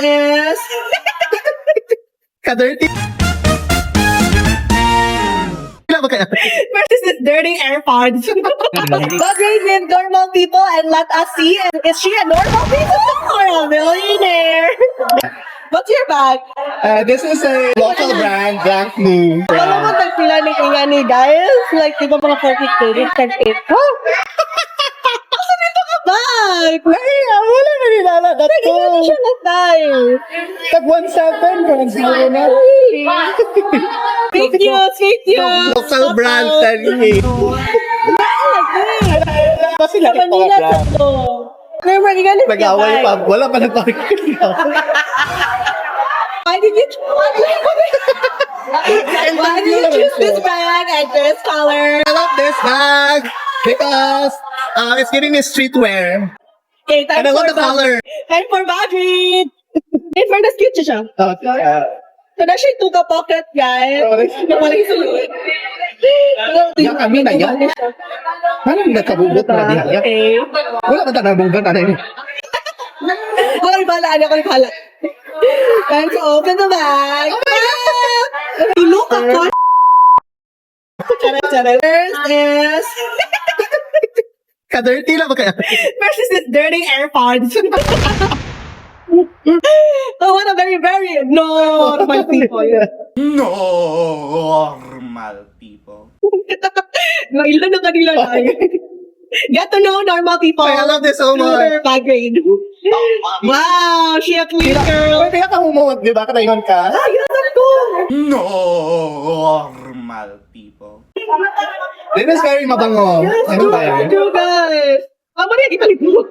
is Ka-dirty. versus this dirty AirPods. But grade with normal people and let us see, is she a normal person or a millionaire? What's your bag? This is a local brand, Blank Blue. Alam mo, tagpila ni Inga ni guys? Like, di ba mga 40K? 10K? Huh? Asa dito ka bag? Wala na nilala. That's Hindi natin siya na-time. Tag 1.7, parang zero na. Fake news, fake news. Local brand, tani. Kasi Sa laki Manila, pa sa to. Remember, you ganit ka Nag-away pa. bag. Wala pa nagpapikil. Why did you choose this bag and this color? I love this bag because it's giving me streetwear. Okay, time And I love for the color. Time for Madrid. In fairness, cute siya. So, na siya yung tuka pocket, guys. Wala yung sulod. Yan kami na yan. Parang nagkabugot na diya. Okay. Wala ka tanabong ba tayo? Ako yung bahala, ako yung bahala. Time to open the bag. You look at what? Charet. First is Ka-dirty lang ba kaya? versus this dirty AirPods. Oh, what a very, very normal people. Normal people. Ilan na kanila tayo. Get to know normal people. I love this so Through much. their bag grade. Wow, she a clean girl. Kaya ka humuwag, di ba? Katayon ka? Ay, yan ko. Normal people. This is very mabango. Ano ba yan? You guys. Ang mali, ikalit mo.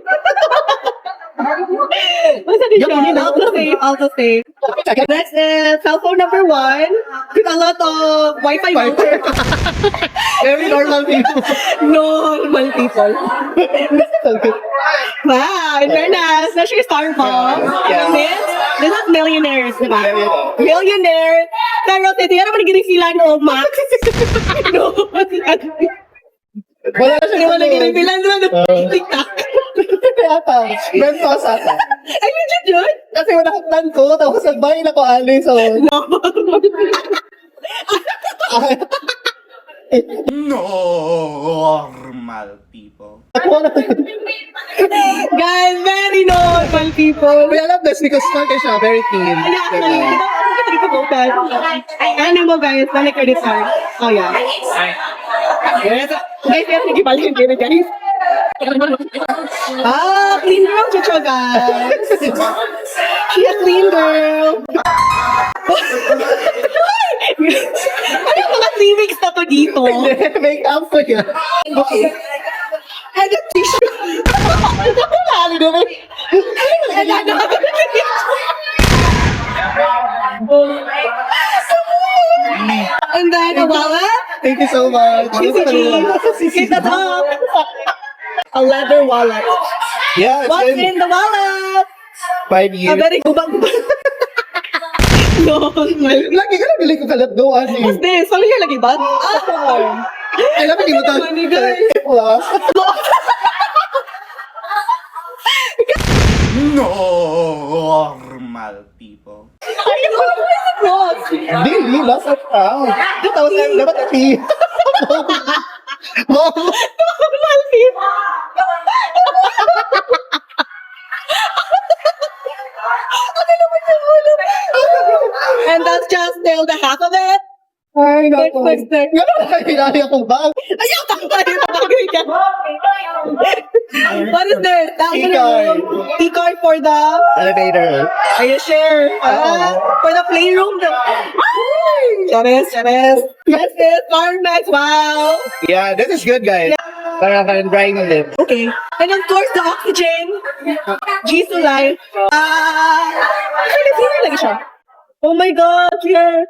Basta din siya. Auto save. Next is cell phone number 1 with a lot of Wi-Fi voucher. Very normal people. Normal people. Wow, in fairness, na siya Starbucks. Yeah. This is millionaires, di ba? Millionaire. Pero hindi naman naging sila no, Max. No. Wala na siya Hindi mo naging sila no, TikTok. Kaya pa. Ben sauce ata. Ay, legit yun? Kasi nakaktan ko, tapos nagbayin ako alis. So, No. Normal people. ako na. Guys, very normal people. I love this because smart siya, very clean. Ano, actually, di ba, ano ka dito vocal? Ano mo guys, balik credit card. Oh, yeah. Yes. Guys, yes, nagibalik din guys. Ah, clean girl, chucho guys. She a clean girl. Ano yung mga lyrics na to dito? Make up ko yan. Okay. And a t-shirt. Lalo naman. And then a wallet. Thank you so much. Hit the top. A leather wallet. Yeah, What's it's been in the wallet? 5 A years. very gubang-gubang. Normal. Lagi ka nabili ko kalat doon. What's this? Ano siya lagi ba? Ah! I love it. Money, guys. Plus. Normal people. What? Really? Lost of town. 2,000. Dapat ati. Normal people. Ano naman yung ulo? And that's just still the half of it. Ay, naku. Next. Gano'n na hinali akong bag. Ayaw, takay ka. What is this? That's E-card. E-card for the... Elevator. Are you sure? For the playroom. Charis. That's it. Carmex. Wow. Yeah, this is good, guys. Para ka drying lips. Okay. And of course, the oxygen. G2 Life. Actually, lagi siya. Oh my God, yeah.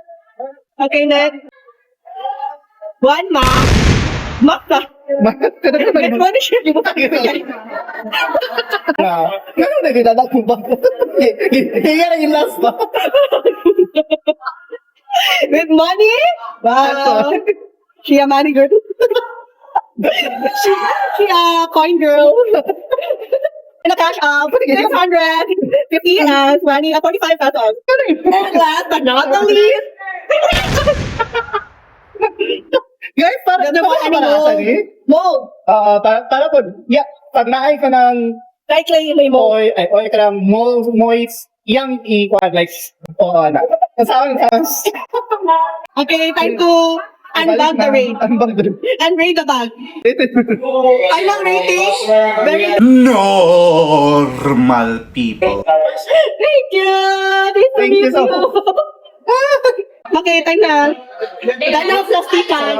Okay, next. One map. Map na. Ano siya? Gano'n na ginala ko ba? Hindi nga yung last ba? With money? Wow. She a money girl. she a coin girl. In a cash of 650 and 45 pesos. And last but not the least, Guys, para Ganda mo, ano mo? marasa ni? mold. Para ko, yeah, pag naay ka ng Like may mold. oy ka ng moist, yang i-quad like, na. Saan? Okay, time to unbag the raid. Unbag the raid. And rate the bag. Final rating, very Normal people. thank you. Thank you so much. Okay, time na. Dahil na plastikan.